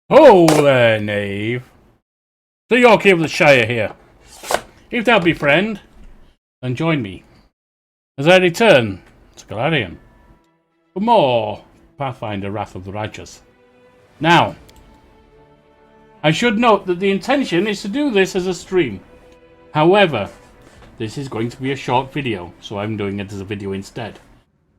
Oh there, knave. The Yorkie of the Shire here. If thou be friend, then join me as I return to Golarian for more Pathfinder Wrath of the Righteous. Now, I should note that the intention is to do this as a stream. However, this is going to be a short video, so I'm doing it as a video instead.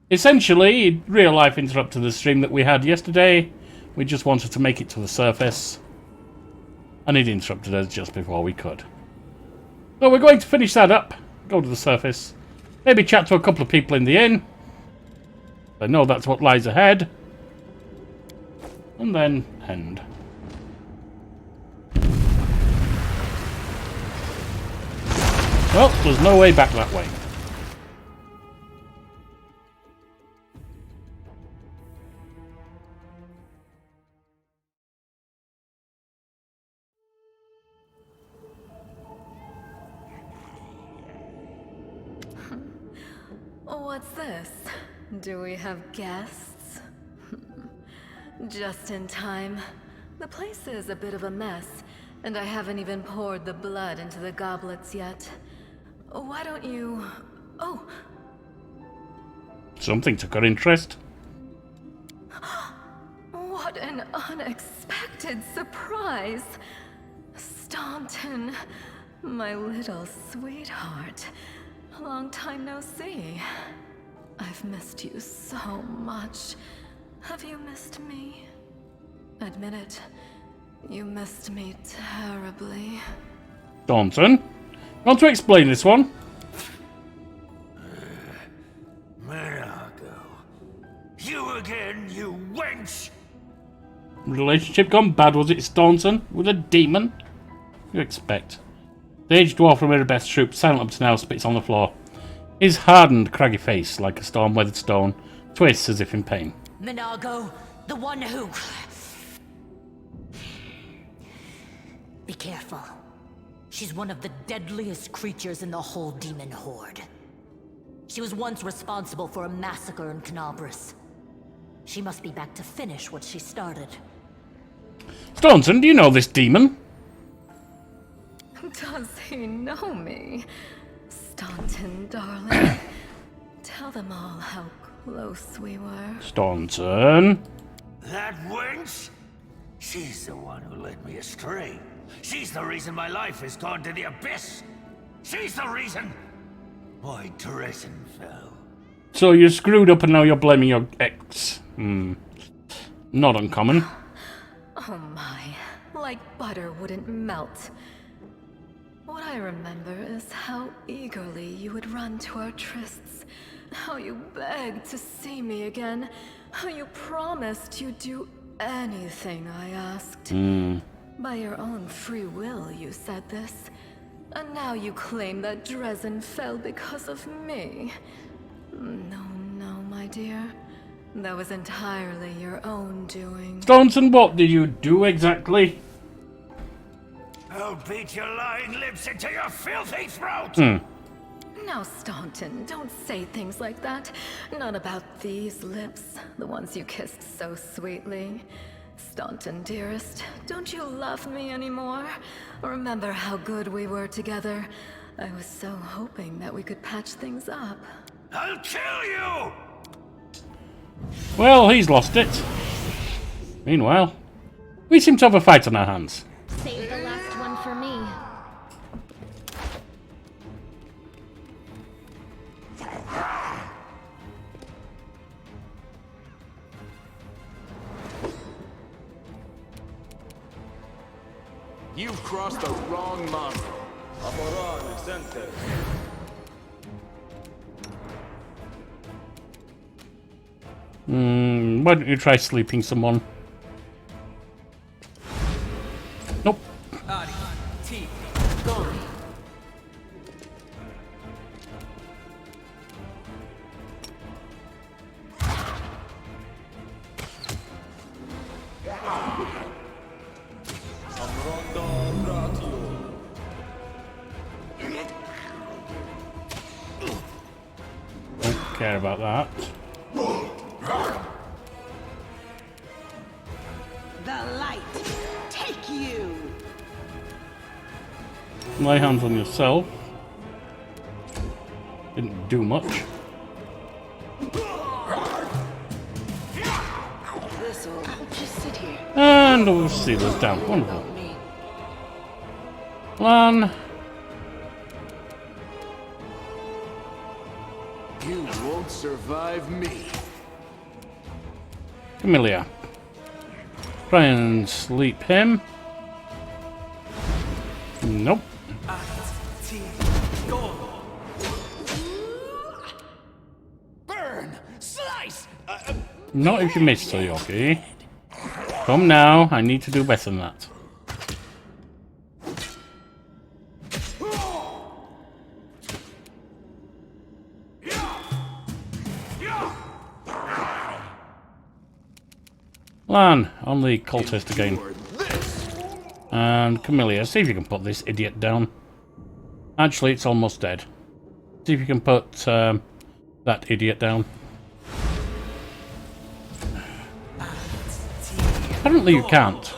Essentially, real life interrupted the stream that we had yesterday. We just wanted to make it to the surface, and it interrupted us just before we could. So we're going to finish that up, go to the surface, maybe chat to a couple of people in the inn. I know that's what lies ahead. And then end. Well, there's no way back that way. What's this? Do we have guests? Just in time. The place is a bit of a mess, and I haven't even poured the blood into the goblets yet. Why don't you... Oh! Something took our interest. What an unexpected surprise! Staunton, my little sweetheart. Long time no see. I've missed you so much. Have you missed me? Admit it. You missed me terribly. Staunton, want to explain this one? Margo. You again, you wench! Relationship gone bad, was it, Staunton? With a demon? You expect. The aged dwarf from Erebeth's troop, silent up to now, spits on the floor. His hardened, craggy face, like a storm-weathered stone, twists as if in pain. Minago, the one who... Be careful. She's one of the deadliest creatures in the whole demon horde. She was once responsible for a massacre in Canabras. She must be back to finish what she started. Staunton, do you know this demon? Does he know me? Staunton, darling. Tell them all how close we were. Staunton. That wench? She's the one who led me astray. She's the reason my life has gone to the abyss. She's the reason my Dresden fell. So you're screwed up and now you're blaming your ex. Not uncommon. Oh my, like butter wouldn't melt. What I remember is how eagerly you would run to our trysts, how you begged to see me again, how you promised you'd do anything I asked. By your own free will, you said this. And now you claim that Dresden fell because of me. No, my dear. That was entirely your own doing. Staunton, what did you do exactly? I'll beat your lying lips into your filthy throat! Now, Staunton, don't say things like that. Not about these lips, the ones you kissed so sweetly. Staunton, dearest, don't you love me anymore? Remember how good we were together? I was so hoping that we could patch things up. I'll kill you! Well, he's lost it. Meanwhile, we seem to have a fight on our hands. Save the last one for me. You've crossed the wrong mark. Amoran Center. Why don't you try sleeping someone? Nope. Adi, T, Don't care about that. The light you. Lay hands on yourself. Didn't do much. This'll just sit here. And we'll see this down. Wonderful. Me. Plan. You won't survive me. Camellia. Try and sleep him. Nope. Burn! Slice! Not if you miss, Sir Yorkie. Come now, I need to do better than that. Lan, on the cultist again. And Camellia, see if you can put this idiot down. Actually, it's almost dead. See if you can put that idiot down. Apparently you can't.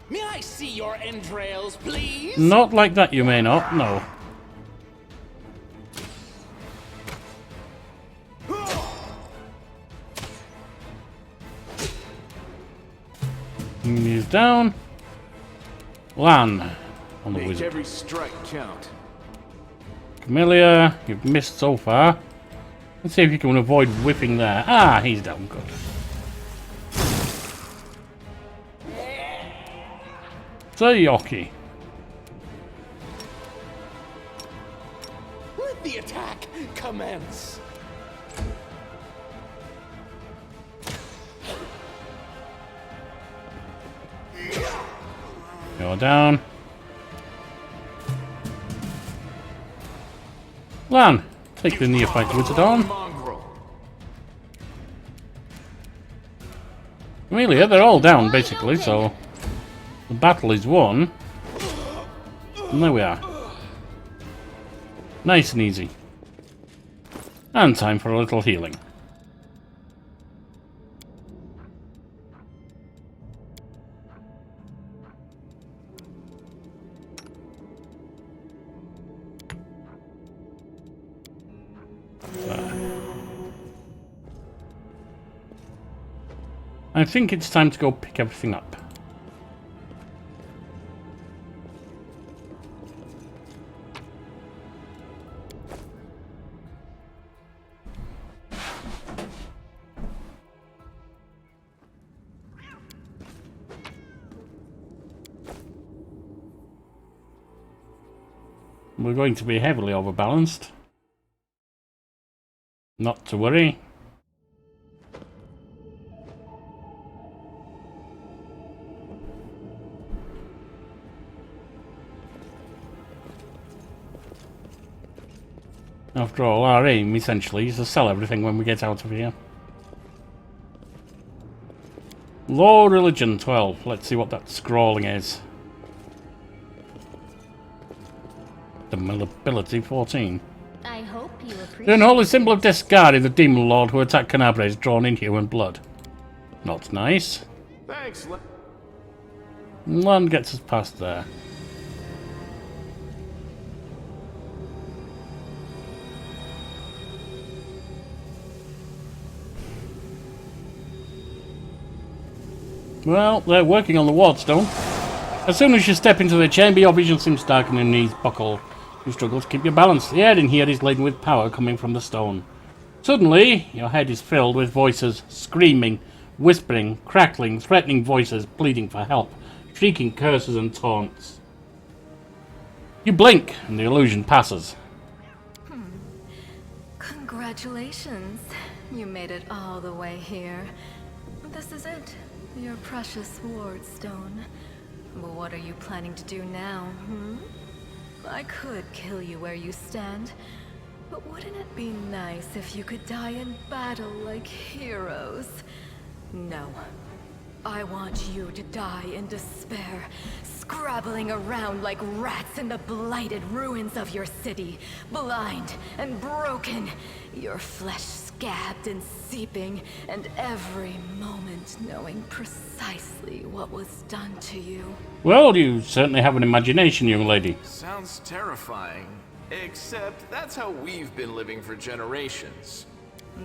May I see your entrails, please? Not like that, you may not. No. He's down. Lan on the Make wizard. every strike count. Camellia, you've missed so far. Let's see if you can avoid whipping there. Ah, he's down. Good. Sir Yorkie. Let the attack commence. You're down. Lan, take the neophyte wizard on. Mongrel. Amelia, they're all down basically, so the battle is won. And there we are. Nice and easy. And time for a little healing. I think it's time to go pick everything up. We're going to be heavily overbalanced. Not to worry. After all, our aim, essentially, is to sell everything when we get out of here. Law Religion 12. Let's see what that scrawling is. Ability 14. I hope you appreciate The unholy symbol of discarding the demon lord who attacked Canabre is drawn in human blood. Not nice. Thanks. Land gets us past there. Well, they're working on the wardstone. As soon as you step into the chamber, your vision seems dark and your knees buckle. You struggle to keep your balance. The air in here is laden with power coming from the stone. Suddenly, your head is filled with voices, screaming, whispering, crackling, threatening voices, pleading for help, shrieking curses and taunts. You blink, and the illusion passes. Congratulations. You made it all the way here. This is it. Your precious wardstone. But what are you planning to do now, I could kill you where you stand, but wouldn't it be nice if you could die in battle like heroes? No. I want you to die in despair, scrabbling around like rats in the blighted ruins of your city, blind and broken, your flesh scabbed and seeping, and every moment knowing precisely what was done to you. Well, you certainly have an imagination, young lady. Sounds terrifying. Except that's how we've been living for generations.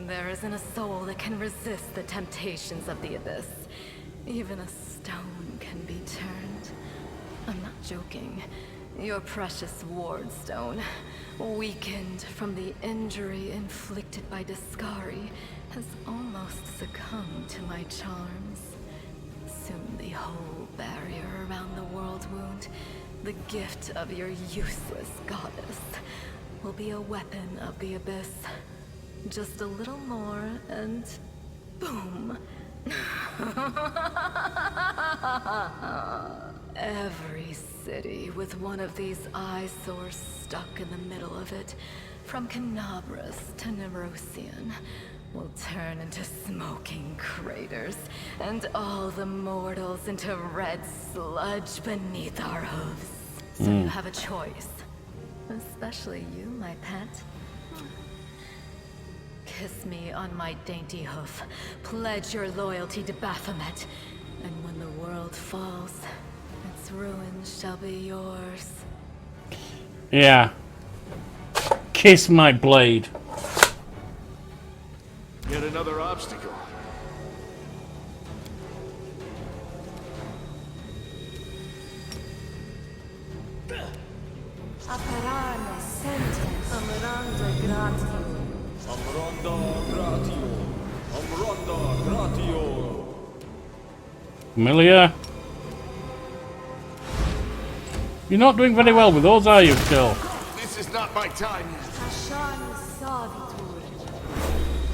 There isn't a soul that can resist the temptations of the abyss. Even a stone can be turned. I'm not joking. Your precious ward stone, weakened from the injury inflicted by Discari, has almost succumbed to my charms. Soon the whole barrier around the world wound, the gift of your useless goddess, will be a weapon of the abyss. Just a little more and boom. Every city with one of these eyesores stuck in the middle of it, from Canabras to Nerosian, will turn into smoking craters, and all the mortals into red sludge beneath our hooves. So you have a choice. Especially you, my pet. Kiss me on my dainty hoof. Pledge your loyalty to Baphomet. And when the world falls, its ruins shall be yours. Yeah. Kiss my blade. Yet another obstacle. Apparane sentence. Amaranda gratio. Amronda gratio. Amronda gratio. Familiar? You're not doing very well with those, are you, still? This is not my time yet. Ashani savitur.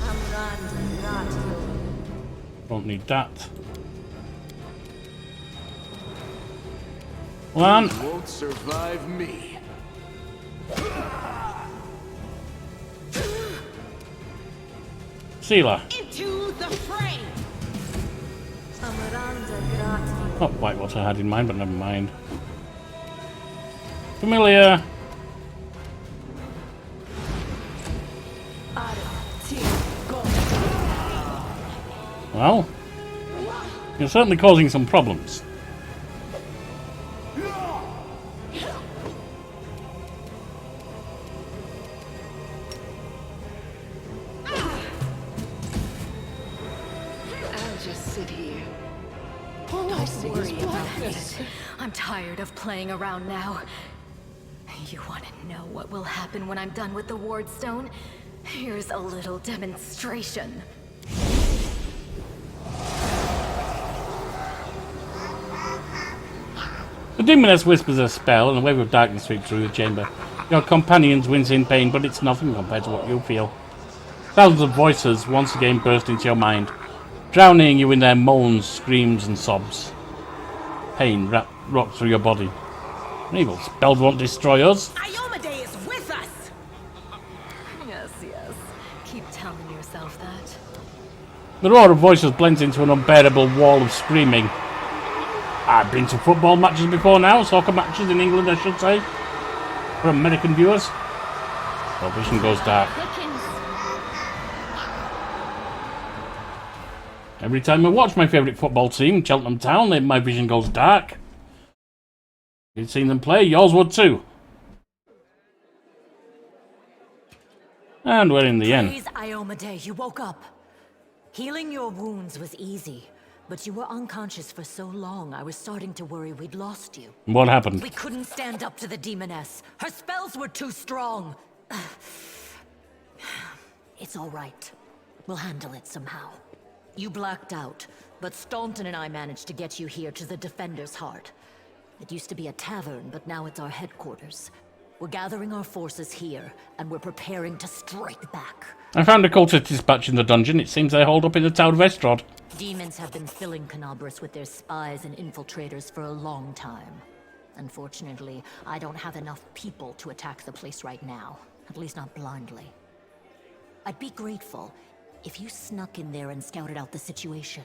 Amranda gratio. Don't need that. One. Won't survive me. Sealer. Into the fray. Amaranda gratio. Not quite what I had in mind, but never mind. Familiar. Well, you're certainly causing some problems. I'll just sit here. Don't worry about it. I'm tired of playing around now. You want to know what will happen when I'm done with the ward stone? Here's a little demonstration. The demoness whispers a spell, and a wave of darkness sweeps through the chamber. Your companions wince in pain, but it's nothing compared to what you feel. Thousands of voices once again burst into your mind, drowning you in their moans, screams, and sobs. Pain rocks through your body. Evil spells won't destroy us. Iomade is with us! Yes, yes. Keep telling yourself that. The roar of voices blends into an unbearable wall of screaming. I've been to football matches before now, soccer matches in England, I should say, for American viewers. Our vision goes dark. Every time I watch my favourite football team, Cheltenham Town, my vision goes dark. If you'd seen them play, yours would too. And we're in the end. Praise Iomade, you woke up. Healing your wounds was easy, but you were unconscious for so long, I was starting to worry we'd lost you. What happened? We couldn't stand up to the demoness. Her spells were too strong. It's all right. We'll handle it somehow. You blacked out, but Staunton and I managed to get you here to the Defender's Heart. It used to be a tavern, but now it's our headquarters. We're gathering our forces here, and we're preparing to strike back. I found a cultist dispatch in the dungeon. It seems they hold up in the Tower of Estrad. Demons have been filling Canabras with their spies and infiltrators for a long time. Unfortunately, I don't have enough people to attack the place right now. At least not blindly. I'd be grateful if you snuck in there and scouted out the situation.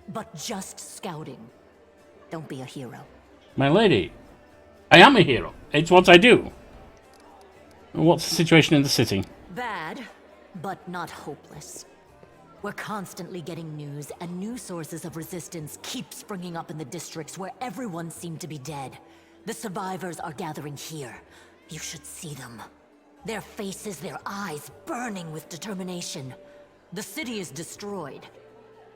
But just scouting. Don't be a hero. My lady, I am a hero. It's what I do. What's the situation in the city? Bad, but not hopeless. We're constantly getting news, and new sources of resistance keep springing up in the districts where everyone seemed to be dead. The survivors are gathering here. You should see them. Their faces, their eyes burning with determination. The city is destroyed,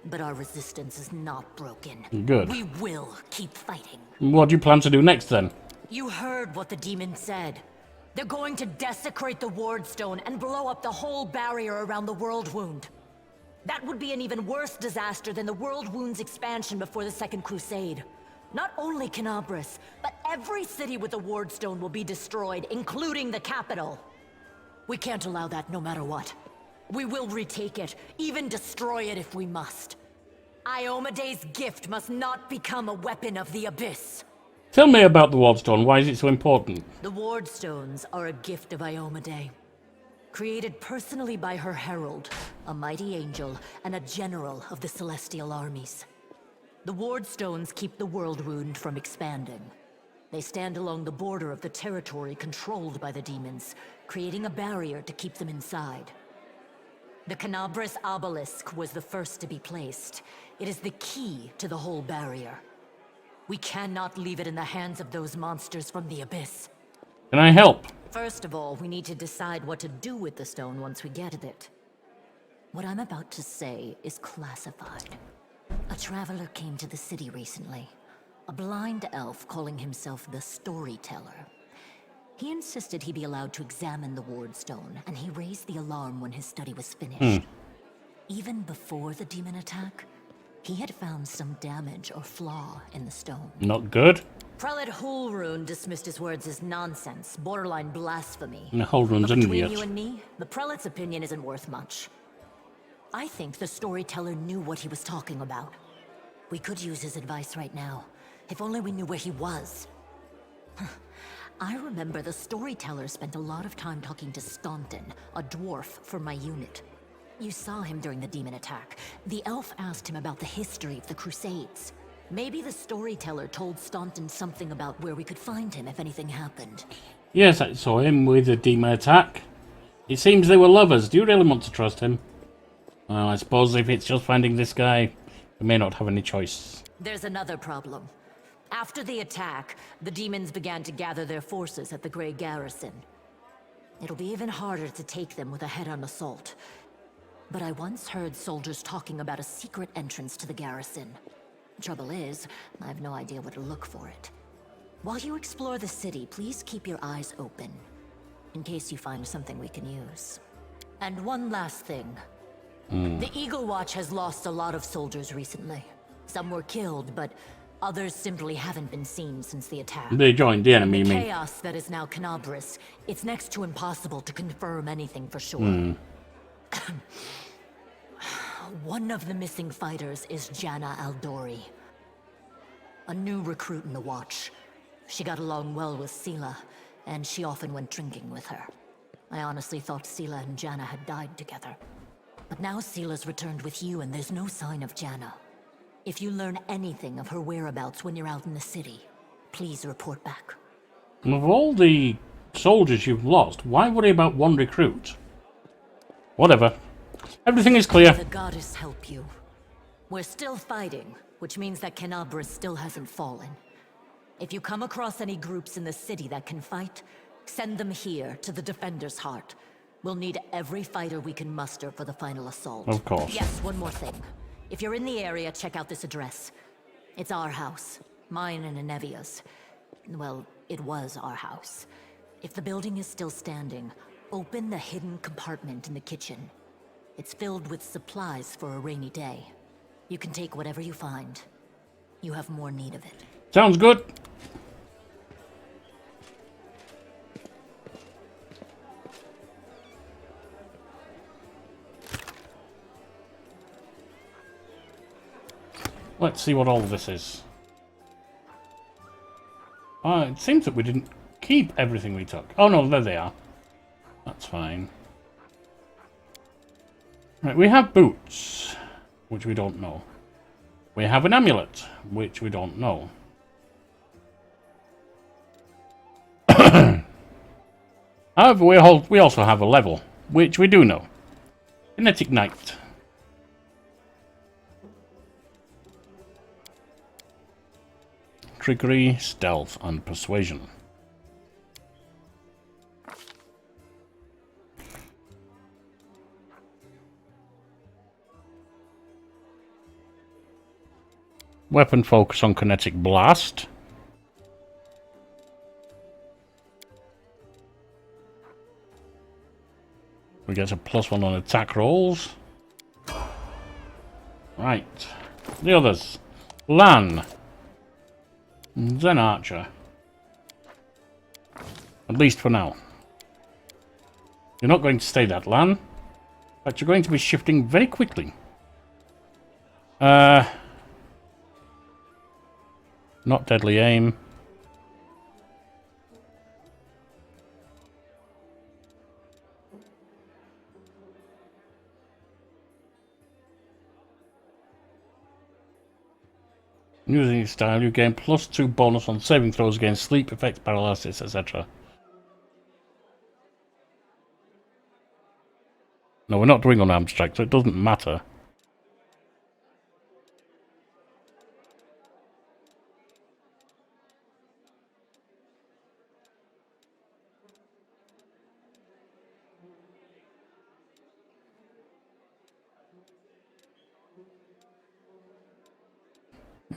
but our resistance is not broken. Good. We will keep fighting. What do you plan to do next, then? You heard what the demon said. They're going to desecrate the Wardstone and blow up the whole barrier around the World Wound. That would be an even worse disaster than the World Wound's expansion before the Second Crusade. Not only Canabras, but every city with a Wardstone will be destroyed, including the capital. We can't allow that no matter what. We will retake it, even destroy it if we must. Iomede's gift must not become a weapon of the Abyss. Tell me about the Wardstone. Why is it so important? The Wardstones are a gift of Iomede. Created personally by her herald, a mighty angel, and a general of the celestial armies. The Wardstones keep the World Wound from expanding. They stand along the border of the territory controlled by the demons, creating a barrier to keep them inside. The Canabras obelisk was the first to be placed. It is the key to the whole barrier. We cannot leave it in the hands of those monsters from the Abyss. Can I help? First of all, we need to decide what to do with the stone once we get it. What I'm about to say is classified. A traveler came to the city recently. A blind elf calling himself the Storyteller. He insisted he be allowed to examine the Wardstone, and he raised the alarm when his study was finished. Even before the demon attack, he had found some damage or flaw in the stone. Not good. Prelate Hulrun dismissed his words as nonsense, borderline blasphemy. And Hulrun's But an between idiot. you and me, the prelate's opinion isn't worth much. I think the Storyteller knew what he was talking about. We could use his advice right now, if only we knew where he was. I remember the Storyteller spent a lot of time talking to Staunton, a dwarf from my unit. You saw him during the demon attack. The elf asked him about the history of the Crusades. Maybe the Storyteller told Staunton something about where we could find him if anything happened. Yes, I saw him with the demon attack. It seems they were lovers. Do you really want to trust him? Well, I suppose if it's just finding this guy, we may not have any choice. There's another problem. After the attack, the demons began to gather their forces at the Grey Garrison. It'll be even harder to take them with a head-on assault. But I once heard soldiers talking about a secret entrance to the garrison. Trouble is, I have no idea where to look for it. While you explore the city, please keep your eyes open, in case you find something we can use. And one last thing. The Eagle Watch has lost a lot of soldiers recently. Some were killed, but others simply haven't been seen since the attack. They joined the enemy, The me. chaos that is now Canabras, it's next to impossible to confirm anything for sure. One of the missing fighters is Janna Aldori. A new recruit in the Watch. She got along well with Sela, and she often went drinking with her. I honestly thought Sela and Janna had died together. But now Sela's returned with you, and there's no sign of Janna. If you learn anything of her whereabouts when you're out in the city, please report back. And of all the soldiers you've lost, why worry about one recruit? Whatever. Everything is clear. The goddess help you. We're still fighting, which means that Canabras still hasn't fallen. If you come across any groups in the city that can fight, send them here to the Defender's Heart. We'll need every fighter we can muster for the final assault. Of course. Yes, one more thing. If you're in the area, check out this address. It's our house. Mine and Inevia's. Well, it was our house. If the building is still standing, open the hidden compartment in the kitchen. It's filled with supplies for a rainy day. You can take whatever you find. You have more need of it. Sounds good. Let's see what all this is. It seems that we didn't keep everything we took. Oh no, there they are. That's fine. Right, we have boots, which we don't know. We have an amulet, which we don't know. However, we also have a level, which we do know. Kinetic Knight. Trickery, stealth, and persuasion. Weapon focus on kinetic blast. We get a +1 on attack rolls. Right. The others. Lan. Then Archer. At least for now. You're not going to stay that, Lan. But you're going to be shifting very quickly. Not deadly aim. Using your style, you gain +2 bonus on saving throws against sleep effects, paralysis, etc. No, we're not doing unarmed strike, so it doesn't matter.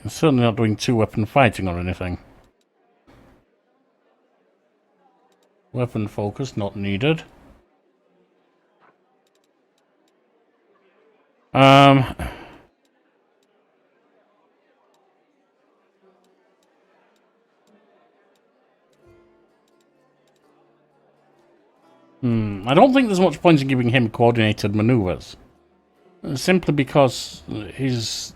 I'm certainly not doing 2-weapon fighting or anything. Weapon focus not needed. I don't think there's much point in giving him coordinated maneuvers. Simply because he's...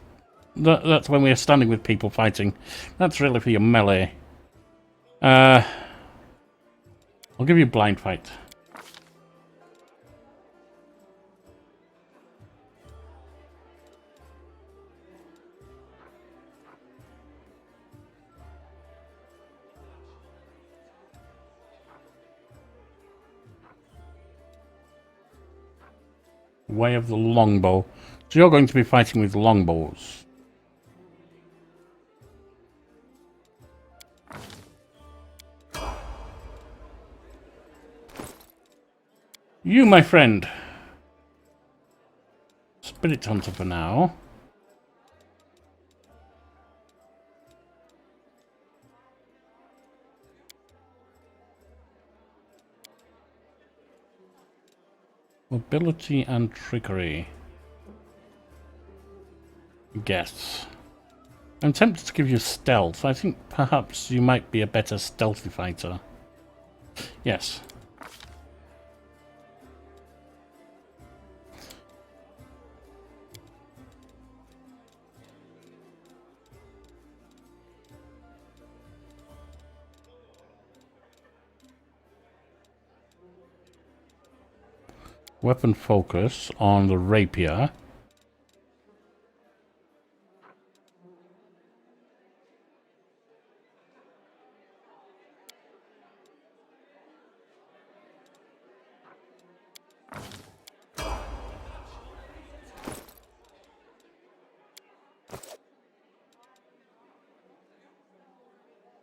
That's when we're standing with people fighting. That's really for your melee. I'll give you blind fight. Way of the longbow. So you're going to be fighting with longbows. You, my friend. Spirit Hunter for now. Mobility and trickery. Guess. I'm tempted to give you stealth. I think perhaps you might be a better stealthy fighter. Yes. Weapon focus on the rapier.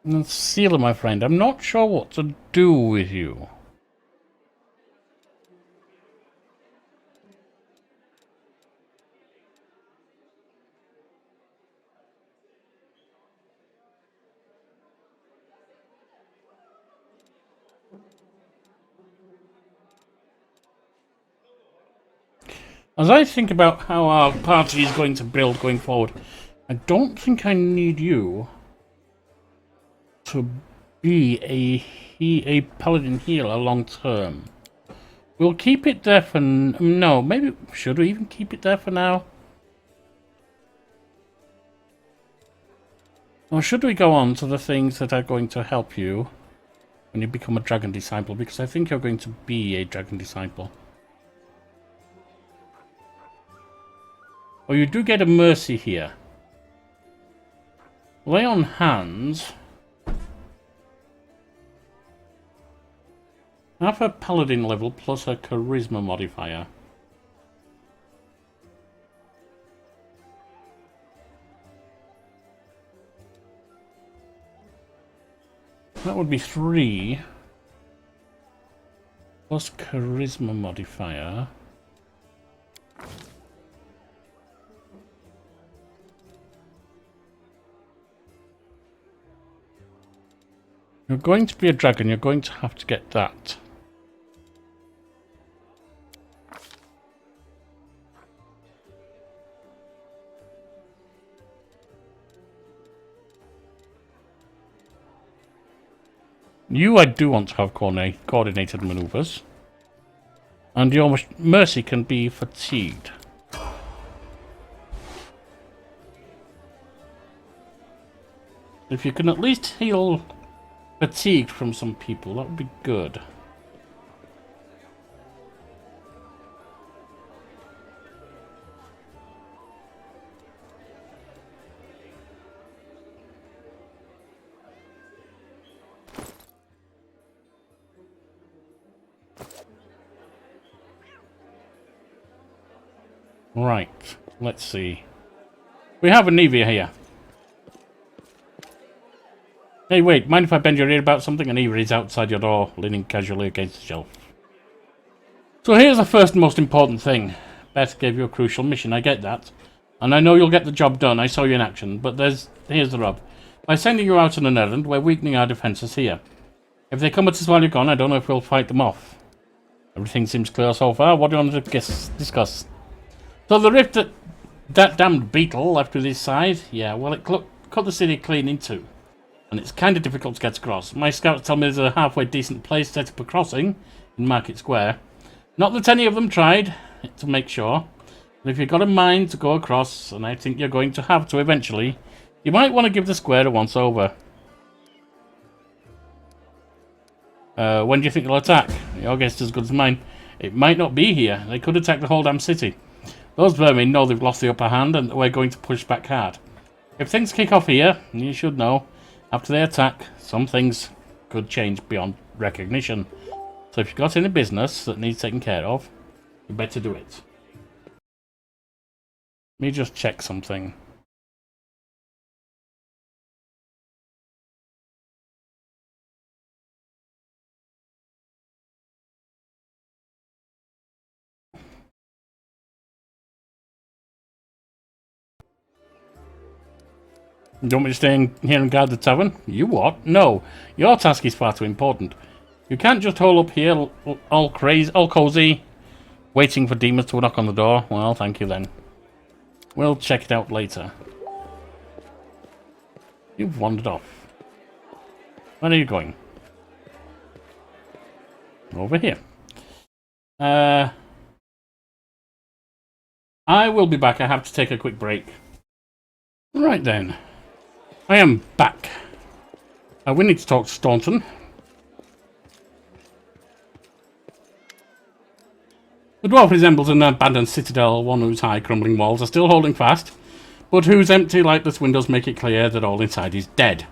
And Sealer, my friend, I'm not sure what to do with you. As I think about how our party is going to build going forward, I don't think I need you to be a paladin healer long term. We'll keep it there for... No, maybe... Should we even keep it there for now? Or should we go on to the things that are going to help you when you become a Dragon Disciple? Because I think you're going to be a Dragon Disciple. Oh, you do get a mercy here. Lay on hands. Half her paladin level plus her charisma modifier. that would be 3 plus charisma modifier. You're going to be a dragon, you're going to have to get that. You, I do want to have coordinated maneuvers. And your mercy can be fatigued. If you can at least heal fatigued from some people, that would be good. Right, let's see. We have a knave here. Hey, wait, mind if I bend your ear about something? A knave is outside your door, leaning casually against the shelf. So here's the first and most important thing. Beth gave you a crucial mission, I get that. And I know you'll get the job done, I saw you in action, but here's the rub. By sending you out on an errand, we're weakening our defences here. If they come at us while you're gone, I don't know if we'll fight them off. Everything seems clear so far, what do you want to discuss? So the rift that damned beetle left with his side, yeah, well it cut the city clean in two. And it's kind of difficult to get across. My scouts tell me there's a halfway decent place to set up a crossing in Market Square. Not that any of them tried, to make sure. But if you've got a mind to go across, and I think you're going to have to eventually, you might want to give the square a once-over. When do you think they'll attack? Your guess is as good as mine. It might not be here. They could attack the whole damn city. Those vermin know they've lost the upper hand and that we're going to push back hard. If things kick off here, you should know, after they attack, some things could change beyond recognition. So if you've got any business that needs taken care of, you better do it. Let me just check something. Do you want me to stay here and guard the tavern? You what? No. Your task is far too important. You can't just hole up here all cozy, waiting for demons to knock on the door. Well, thank you then. We'll check it out later. You've wandered off. Where are you going? Over here. I will be back. I have to take a quick break. Right then. I am back. We need to talk to Staunton. The dwarf resembles an abandoned citadel, one whose high crumbling walls are still holding fast, but whose empty lightless windows make it clear that all inside is dead.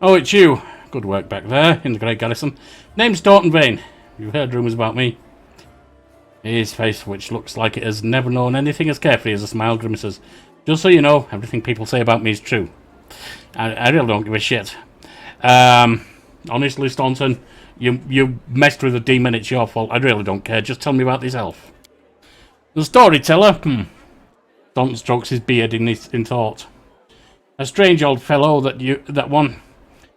Oh, it's you. Good work back there, in the great garrison. Name's Staunton Vane. You've heard rumours about me. His face, which looks like it has never known anything as carefree as a smile, grimaces. Just so you know, everything people say about me is true. I really don't give a shit. Honestly, Staunton, you messed with a demon, it's your fault. I really don't care. Just tell me about this elf. The storyteller? Staunton strokes his beard in thought. A strange old fellow that one.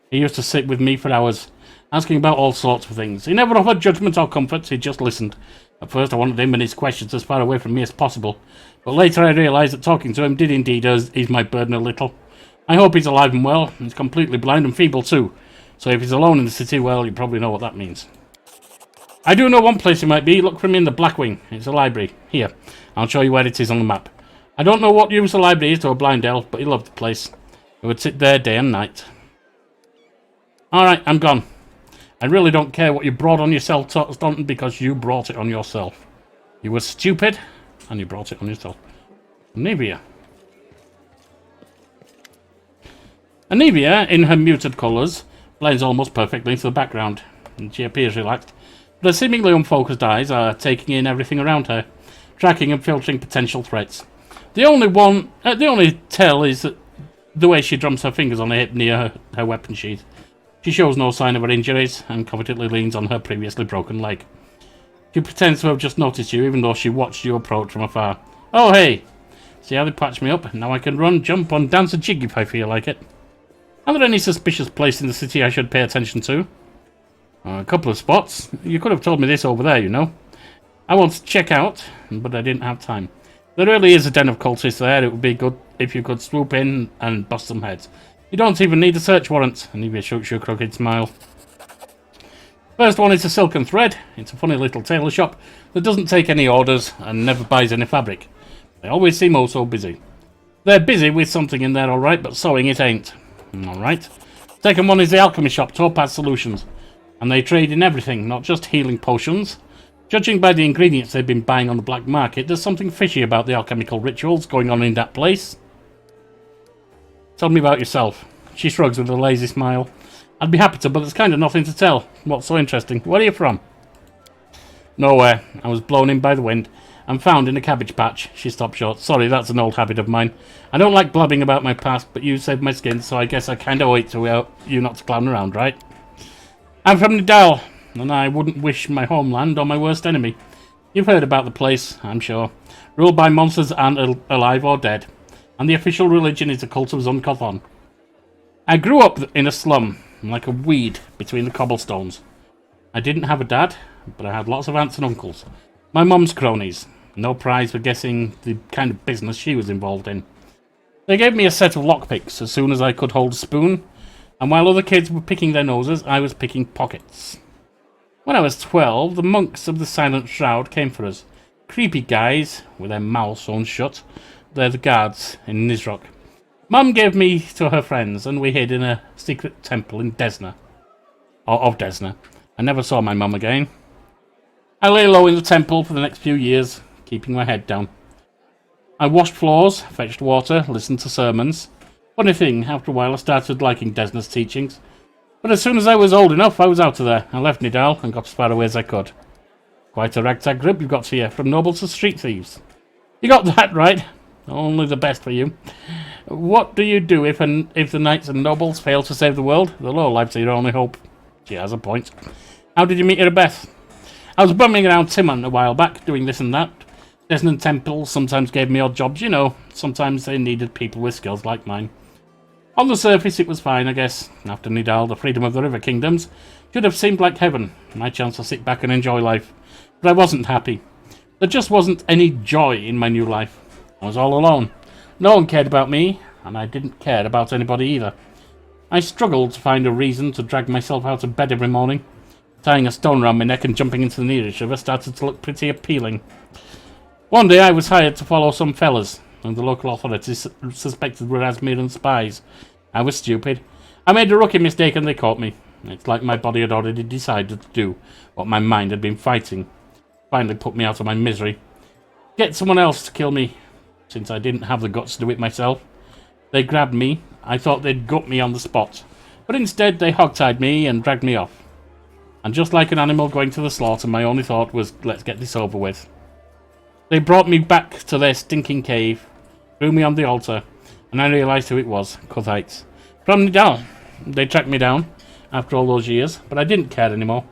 He used to sit with me for hours, asking about all sorts of things. He never offered judgment or comfort, he just listened. At first I wanted him and his questions as far away from me as possible, but later I realised that talking to him did indeed ease my burden a little. I hope he's alive and well. He's completely blind and feeble too, so if he's alone in the city, well, you probably know what that means. I do know one place he might be. Look for him in the Black Wing. It's a library. Here, I'll show you where it is on the map. I don't know what use a library is to a blind elf, but he loved the place. He would sit there day and night. Alright, I'm gone. I really don't care what you brought on yourself, Staunton, because you brought it on yourself. You were stupid, and you brought it on yourself. Anivia. Anivia, in her muted colours, blends almost perfectly into the background, and she appears relaxed. But her seemingly unfocused eyes are taking in everything around her, tracking and filtering potential threats. The only tell is that the way she drums her fingers on her hip near her weapon sheath. She shows no sign of her injuries and confidently leans on her previously broken leg. She pretends to have just noticed you, even though she watched you approach from afar. Oh, hey! See how they patched me up? Now I can run, jump, and dance a jig if I feel like it. Are there any suspicious place in the city I should pay attention to? A couple of spots. You could have told me this over there, you know. I want to check out, but I didn't have time. There really is a den of cultists there. It would be good if you could swoop in and bust some heads. You don't even need a search warrant. Anivia shoots you a crooked smile. First one is a silk and thread. It's a funny little tailor shop that doesn't take any orders and never buys any fabric. They always seem oh so busy. They're busy with something in there alright, but sewing it ain't. Alright. Second one is the alchemy shop, Topaz Solutions. And they trade in everything, not just healing potions. Judging by the ingredients they've been buying on the black market, there's something fishy about the alchemical rituals going on in that place. Tell me about yourself. She shrugs with a lazy smile. I'd be happy to, but there's kind of nothing to tell. What's so interesting? Where are you from? Nowhere. I was blown in by the wind and found in a cabbage patch. She stopped short. Sorry, that's an old habit of mine. I don't like blabbing about my past, but you saved my skin, so I guess I kind of owe it to you not to clown around, right? I'm from Nidal, and I wouldn't wish my homeland on my worst enemy. You've heard about the place, I'm sure. Ruled by monsters and alive or dead. And the official religion is the cult of Zunkothon. I grew up in a slum, like a weed between the cobblestones. I didn't have a dad, but I had lots of aunts and uncles. My mum's cronies. No prize for guessing the kind of business she was involved in. They gave me a set of lockpicks as soon as I could hold a spoon, and while other kids were picking their noses, I was picking pockets. When I was 12, the monks of the Silent Shroud came for us. Creepy guys, with their mouths sewn shut. They're the guards in Nizrok. Mum gave me to her friends, and we hid in a secret temple in Desna. Or of Desna. I never saw my mum again. I lay low in the temple for the next few years, keeping my head down. I washed floors, fetched water, listened to sermons. Funny thing, after a while I started liking Desna's teachings. But as soon as I was old enough, I was out of there. I left Nidal and got as far away as I could. Quite a ragtag group you've got here, from nobles to street thieves. You got that right. Only the best for you. What do you do if the knights and nobles fail to save the world? The lowlifes are your only hope. She has a point. How did you meet Irabeth? I was bumming around Timon a while back, doing this and that. Desnan temples sometimes gave me odd jobs, you know. Sometimes they needed people with skills like mine. On the surface it was fine, I guess. After Nidal, the freedom of the River Kingdoms should have seemed like heaven. My chance to sit back and enjoy life. But I wasn't happy. There just wasn't any joy in my new life. I was all alone. No one cared about me, and I didn't care about anybody either. I struggled to find a reason to drag myself out of bed every morning. Tying a stone around my neck and jumping into the nearest river started to look pretty appealing. One day I was hired to follow some fellas, and the local authorities suspected were Asmiran spies. I was stupid. I made a rookie mistake and they caught me. It's like my body had already decided to do what my mind had been fighting. Finally put me out of my misery. Get someone else to kill me, since I didn't have the guts to do it myself. They grabbed me. I thought they'd gut me on the spot. But instead they hogtied me and dragged me off. And just like an animal going to the slaughter, my only thought was, let's get this over with. They brought me back to their stinking cave, threw me on the altar, and I realised who it was, Kuthites. From Nidal. They tracked me down, after all those years, but I didn't care anymore.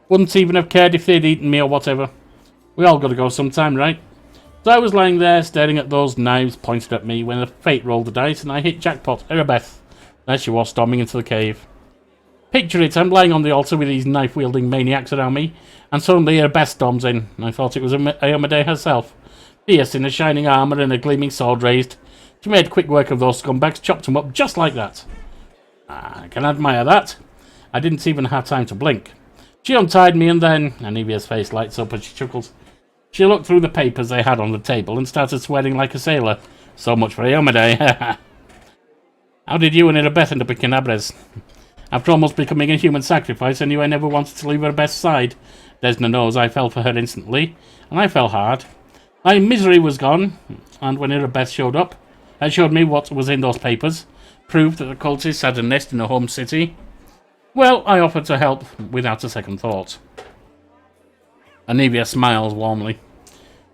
Wouldn't even have cared if they'd eaten me or whatever. We all gotta go sometime, right? So I was lying there, staring at those knives pointed at me, when the fate rolled the dice, and I hit jackpot, Irabeth. There she was, storming into the cave. Picture it, I'm lying on the altar with these knife-wielding maniacs around me, and suddenly Irabeth storms in, and I thought it was Iomedae herself. Fierce in a shining armour and a gleaming sword raised. She made quick work of those scumbags, chopped them up just like that. I can admire that. I didn't even have time to blink. She untied me and then... Anivia's face lights up and she chuckles. She looked through the papers they had on the table and started swearing like a sailor. So much for Iomedae. How did you and Irabeth end up in Canabres? After almost becoming a human sacrifice, I knew I never wanted to leave her best side. Desna knows I fell for her instantly, and I fell hard. My misery was gone, and when Irabeth showed up, and showed me what was in those papers, proved that the cultists had a nest in a home city, well, I offered to help without a second thought. Anivia smiles warmly.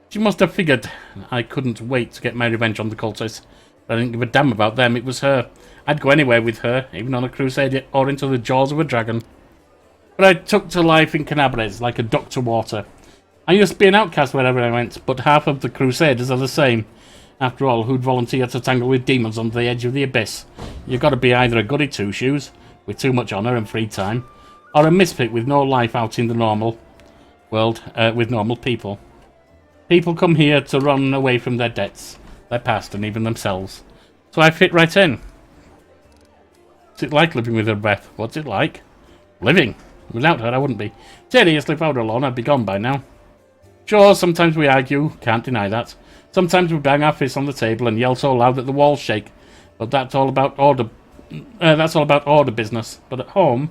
She must have figured I couldn't wait to get my revenge on the cultists. I didn't give a damn about them, it was her. I'd go anywhere with her, even on a crusade or into the jaws of a dragon. But I took to life in Canabres like a duck to water. I used to be an outcast wherever I went, but half of the crusaders are the same. After all, who'd volunteer to tangle with demons on the edge of the abyss? You've got to be either a goody two-shoes, with too much honour and free time, or a misfit with no life out in the normal world, with normal people. People come here to run away from their debts, their past, and even themselves. So I fit right in. What's it like living with her breath? What's it like? Living. Without her, I wouldn't be. Seriously, if I were alone, I'd be gone by now. Sure, sometimes we argue, can't deny that. Sometimes we bang our fists on the table and yell so loud that the walls shake. But that's all about order. That's all about order business. But at home,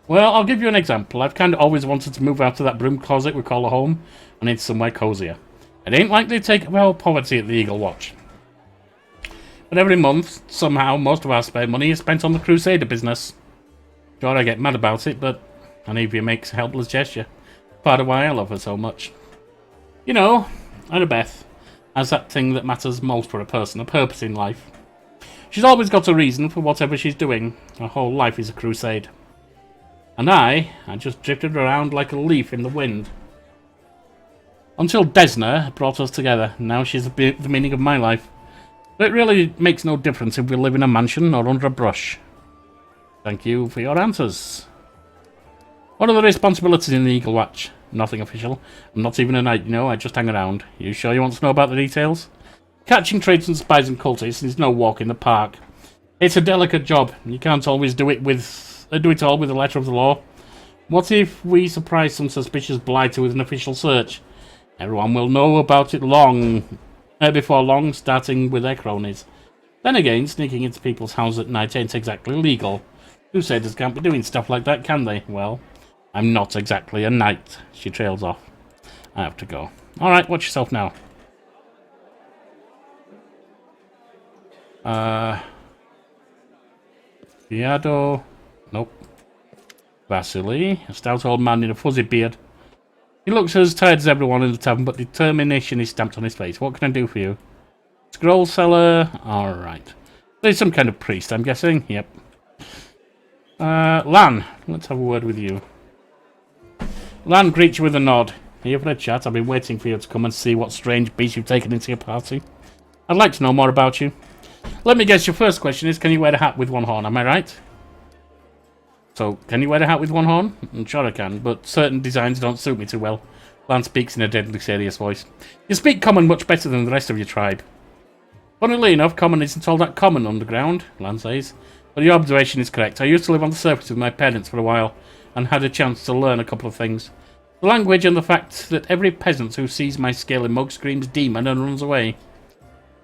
well, I'll give you an example. I've kind of always wanted to move out of that broom closet we call a home and into somewhere cozier. It ain't likely to take well poverty at the Eagle Watch. But every month, somehow, most of our spare money is spent on the Crusader business. Sure, I get mad about it, but Anivia makes a helpless gesture. Part of why I love her so much. You know, Annabeth has that thing that matters most for a person, a purpose in life. She's always got a reason for whatever she's doing. Her whole life is a crusade. And I just drifted around like a leaf in the wind. Until Desna brought us together. Now she's the meaning of my life. But it really makes no difference if we live in a mansion or under a brush. Thank you for your answers. What are the responsibilities in the Eagle Watch? Nothing official. I'm not even a knight, you know, I just hang around. You sure you want to know about the details? Catching traitors, spies and cultists is no walk in the park. It's a delicate job. You can't always do it all with the letter of the law. What if we surprise some suspicious blighter with an official search? Everyone will know about it before long, starting with their cronies. Then again, sneaking into people's houses at night ain't exactly legal. Crusaders can't be doing stuff like that, can they? Well, I'm not exactly a knight. She trails off. I have to go. Alright, watch yourself now. Fiado. Nope. Vasily. A stout old man in a fuzzy beard. He looks as tired as everyone in the tavern, but determination is stamped on his face. What can I do for you? Scroll seller. Alright. There's some kind of priest, I'm guessing. Yep. Lan. Let's have a word with you. Lan greets you with a nod. Here for a chat. I've been waiting for you to come and see what strange beast you've taken into your party. I'd like to know more about you. Let me guess, your first question is, can you wear a hat with one horn? Am I right? So, can you wear a hat with one horn? I'm sure I can, but certain designs don't suit me too well. Lan speaks in a deadly serious voice. You speak common much better than the rest of your tribe. Funnily enough, common isn't all that common underground, Lan says. But your observation is correct. I used to live on the surface with my parents for a while, and had a chance to learn a couple of things. The language and the fact that every peasant who sees my scaly mug screams demon and runs away.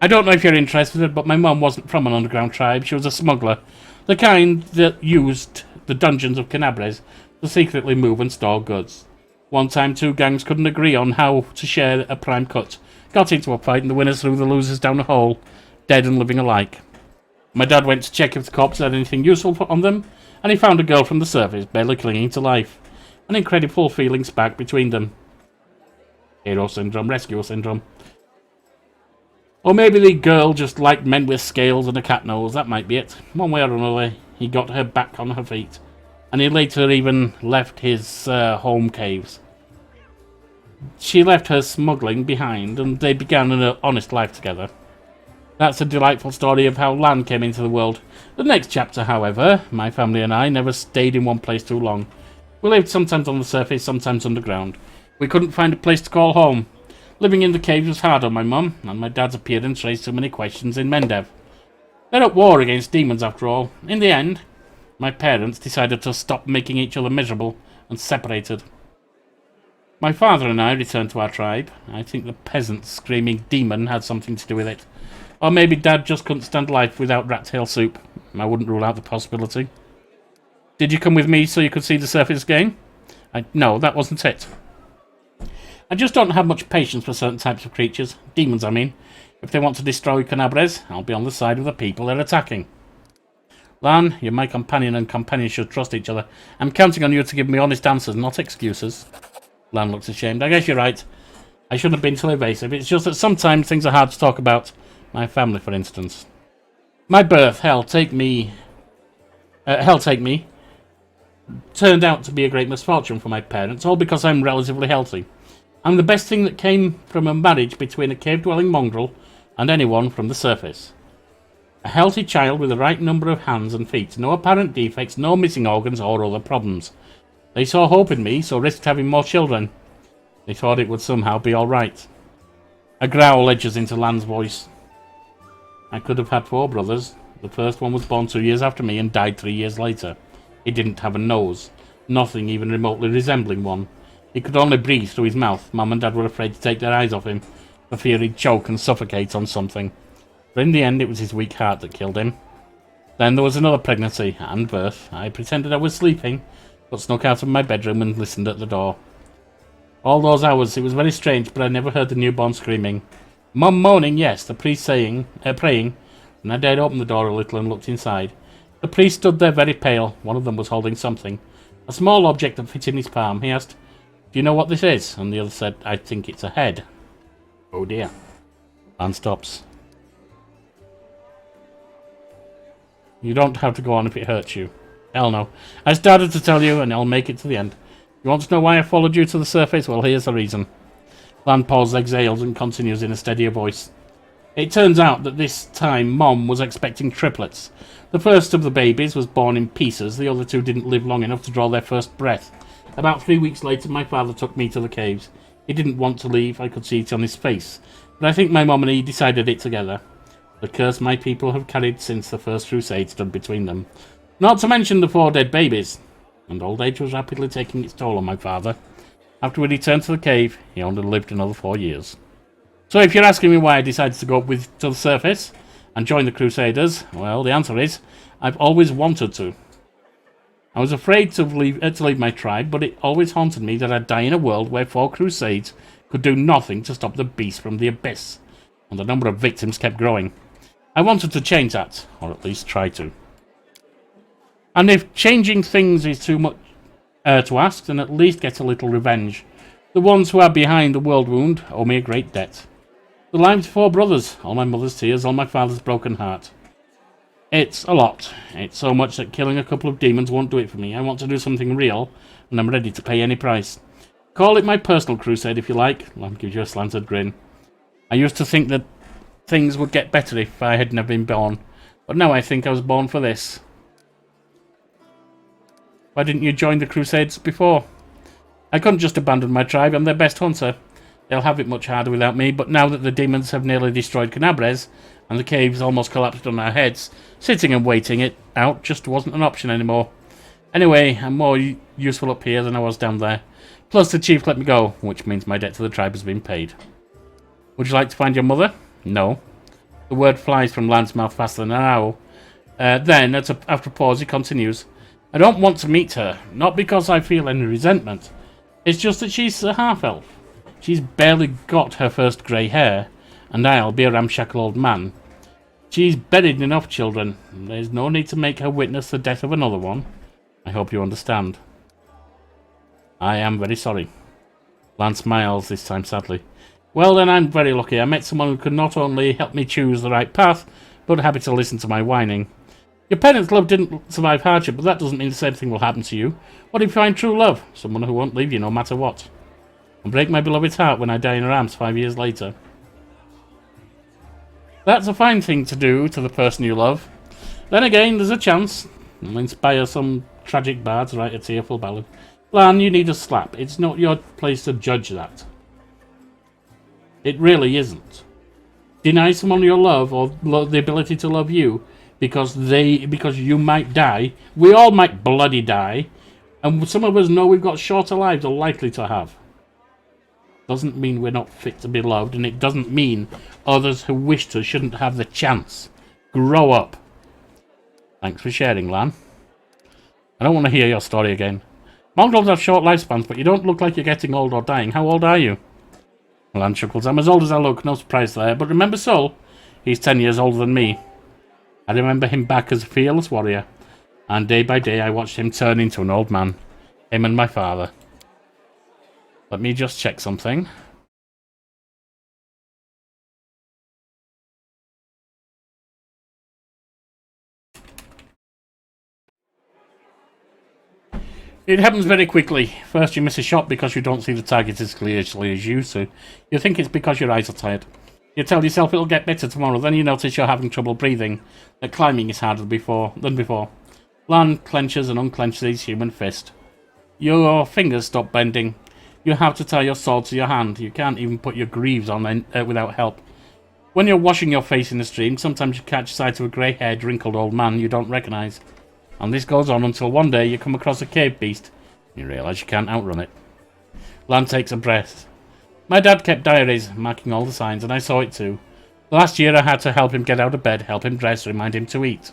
I don't know if you're interested, but my mum wasn't from an underground tribe. She was a smuggler. The kind that used the dungeons of Canabres to secretly move and store goods. One time, two gangs couldn't agree on how to share a prime cut. Got into a fight and the winners threw the losers down a hole, dead and living alike. My dad went to check if the corpses had anything useful on them, and he found a girl from the surface, barely clinging to life. An incredible feeling sparked between them. Hero syndrome, rescue syndrome. Or maybe the girl just liked men with scales and a cat nose, that might be it. One way or another, he got her back on her feet. And he later even left his home caves. She left her smuggling behind, and they began an honest life together. That's a delightful story of how Lan came into the world. The next chapter, however, my family and I never stayed in one place too long. We lived sometimes on the surface, sometimes underground. We couldn't find a place to call home. Living in the caves was hard on my mum, and my dad's appearance raised so many questions in Mendev. They're at war against demons, after all. In the end, my parents decided to stop making each other miserable and separated. My father and I returned to our tribe. I think the peasants screaming demon had something to do with it. Or maybe Dad just couldn't stand life without rat tail soup. I wouldn't rule out the possibility. Did you come with me so you could see the surface again? No, that wasn't it. I just don't have much patience for certain types of creatures. Demons, I mean. If they want to destroy Canabres, I'll be on the side of the people they're attacking. Lan, you're my companion and companions should trust each other. I'm counting on you to give me honest answers, not excuses. Lan looks ashamed. I guess you're right. I shouldn't have been so evasive. It's just that sometimes things are hard to talk about. My family, for instance. My birth, hell take me, turned out to be a great misfortune for my parents, all because I'm relatively healthy. I'm the best thing that came from a marriage between a cave-dwelling mongrel and anyone from the surface. A healthy child with the right number of hands and feet, no apparent defects, no missing organs or other problems. They saw hope in me, so risked having more children. They thought it would somehow be alright. A growl edges into Lan's voice. I could have had 4 brothers. The first one was born 2 years after me and died 3 years later. He didn't have a nose, nothing even remotely resembling one. He could only breathe through his mouth. Mum and Dad were afraid to take their eyes off him, for fear he'd choke and suffocate on something. But in the end, it was his weak heart that killed him. Then there was another pregnancy and birth. I pretended I was sleeping, but snuck out of my bedroom and listened at the door. All those hours, it was very strange, but I never heard the newborn screaming. Mum moaning, yes, the priest praying, and I dared open the door a little and looked inside. The priest stood there very pale. One of them was holding something. A small object that fit in his palm. He asked, "Do you know what this is?" And the other said, "I think it's a head." Oh dear. Lan stops. You don't have to go on if it hurts you. Hell no. I started to tell you, and I'll make it to the end. You want to know why I followed you to the surface? Well, here's the reason. Lan pauses, exhales, and continues in a steadier voice. It turns out that this time Mom was expecting triplets. The first of the babies was born in pieces. The other 2 didn't live long enough to draw their first breath. About 3 weeks later, my father took me to the caves. He didn't want to leave. I could see it on his face. But I think my mom and he decided it together. The curse my people have carried since the first crusade stood between them. Not to mention the 4 dead babies. And old age was rapidly taking its toll on my father. After we returned to the cave, he only lived another 4 years. So if you're asking me why I decided to go up to the surface and join the Crusaders, well, the answer is, I've always wanted to. I was afraid to leave my tribe, but it always haunted me that I'd die in a world where 4 crusades could do nothing to stop the beast from the abyss, and the number of victims kept growing. I wanted to change that, or at least try to. And if changing things is too much to ask, then at least get a little revenge. The ones who are behind the world wound owe me a great debt. The lives of 4 brothers, all my mother's tears, all my father's broken heart. It's a lot. It's so much that killing a couple of demons won't do it for me. I want to do something real, and I'm ready to pay any price. Call it my personal crusade if you like. Lan gives you a slanted grin. I used to think that things would get better if I had never been born, but now I think I was born for this. Why didn't you join the Crusades before? I couldn't just abandon my tribe. I'm their best hunter. They'll have it much harder without me, but now that the demons have nearly destroyed Canabres, and the caves almost collapsed on our heads, sitting and waiting it out just wasn't an option anymore. Anyway, I'm more useful up here than I was down there. Plus the chief let me go, which means my debt to the tribe has been paid. Would you like to find your mother? No. The word flies from Lan's mouth faster than an owl. Then, after a pause, he continues. I don't want to meet her, not because I feel any resentment. It's just that she's a half-elf. She's barely got her first grey hair, and I'll be a ramshackle old man. She's buried enough children. There's no need to make her witness the death of another one. I hope you understand. I am very sorry. Lan smiles, this time sadly. Well then, I'm very lucky. I met someone who could not only help me choose the right path, but happy to listen to my whining. Your parents' love didn't survive hardship, but that doesn't mean the same thing will happen to you. What if you find true love? Someone who won't leave you no matter what. And break my beloved's heart when I die in her arms 5 years later. That's a fine thing to do to the person you love. Then again, there's a chance. I'll inspire some tragic bard to write a tearful ballad. Lan, you need a slap. It's not your place to judge that. It really isn't. Deny someone your love or the ability to love you because you might die. We all might bloody die, and some of us know we've got shorter lives or likely to have. Doesn't mean we're not fit to be loved, and it doesn't mean others who wish to shouldn't have the chance. Grow up. Thanks for sharing, Lan. I don't want to hear your story again. Mongrels have short lifespans, but you don't look like you're getting old or dying. How old are you? Lan chuckles. I'm as old as I look, no surprise there. But remember Sol? He's 10 years older than me. I remember him back as a fearless warrior. And day by day I watched him turn into an old man. Him and my father. Let me just check something. It happens very quickly. First you miss a shot because you don't see the target as clearly as you used to. You think it's because your eyes are tired. You tell yourself it'll get better tomorrow, then you notice you're having trouble breathing, that climbing is harder than before. Lan clenches and unclenches his human fist. Your fingers stop bending. You have to tie your sword to your hand. You can't even put your greaves on without help. When you're washing your face in the stream, sometimes you catch sight of a grey-haired, wrinkled old man you don't recognise. And this goes on until one day you come across a cave beast, and you realise you can't outrun it. Lan takes a breath. My dad kept diaries, marking all the signs, and I saw it too. Last year I had to help him get out of bed, help him dress, remind him to eat.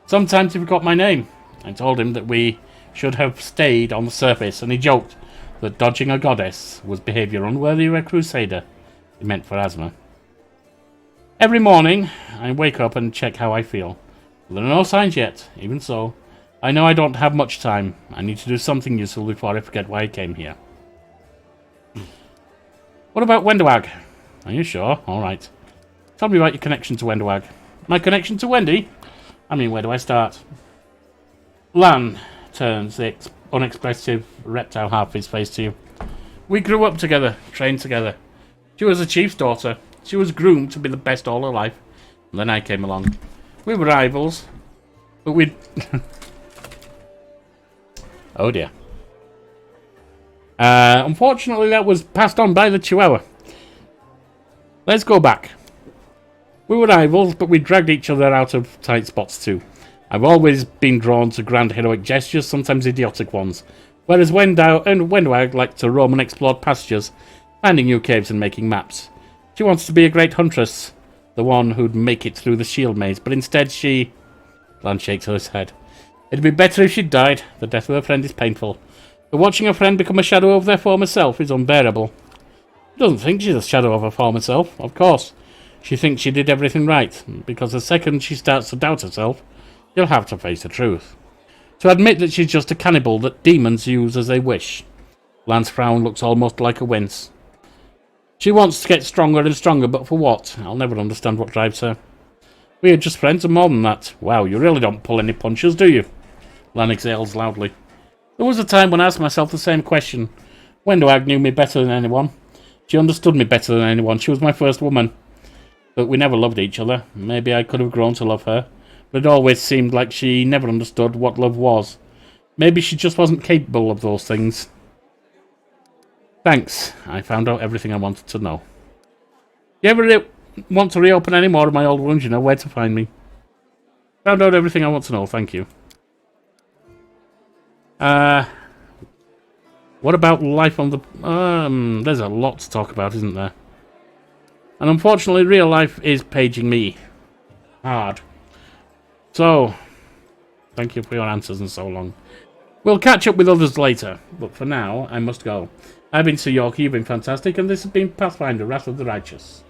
Sometimes he forgot my name. I told him that we should have stayed on the surface, and he joked that dodging a goddess was behaviour unworthy of a crusader. He meant for Asma. Every morning, I wake up and check how I feel. There are no signs yet. Even so, I know I don't have much time. I need to do something useful before I forget why I came here. What about Wendawag? Are you sure? Alright. Tell me about your connection to Wendawag. My connection to Wendy? I mean, where do I start? Lan turns the unexpressive reptile half of his face to you. We grew up together, trained together. She was a chief's daughter. She was groomed to be the best all her life. And then I came along. We were rivals, but we'd... Oh dear. Unfortunately, that was passed on by the Chihuahua. Let's go back. We were rivals, but we dragged each other out of tight spots too. I've always been drawn to grand heroic gestures, sometimes idiotic ones, whereas Wendawag liked to roam and explore pastures, finding new caves and making maps. She wants to be a great huntress, the one who'd make it through the shield maze, but instead she... Lan shakes her head. It'd be better if she died. The death of her friend is painful. But watching a friend become a shadow of their former self is unbearable. She doesn't think she's a shadow of her former self, of course. She thinks she did everything right, because the second she starts to doubt herself, she'll have to face the truth. To admit that she's just a cannibal that demons use as they wish. Lan's frown looks almost like a wince. She wants to get stronger and stronger, but for what? I'll never understand what drives her. We are just friends and more than that. Wow, you really don't pull any punches, do you? Lan exhales loudly. There was a time when I asked myself the same question. Wendawag knew me better than anyone. She understood me better than anyone. She was my first woman. But we never loved each other. Maybe I could have grown to love her. But it always seemed like she never understood what love was. Maybe she just wasn't capable of those things. Thanks. I found out everything I wanted to know. You ever want to reopen any more of my old wounds, you know where to find me. Found out everything I want to know, thank you. What about life on the... there's a lot to talk about, isn't there? And unfortunately, real life is paging me hard. So, thank you for your answers and so long. We'll catch up with others later, but for now, I must go. I've been Sir Yorkie, you've been fantastic, and this has been Pathfinder, Wrath of the Righteous.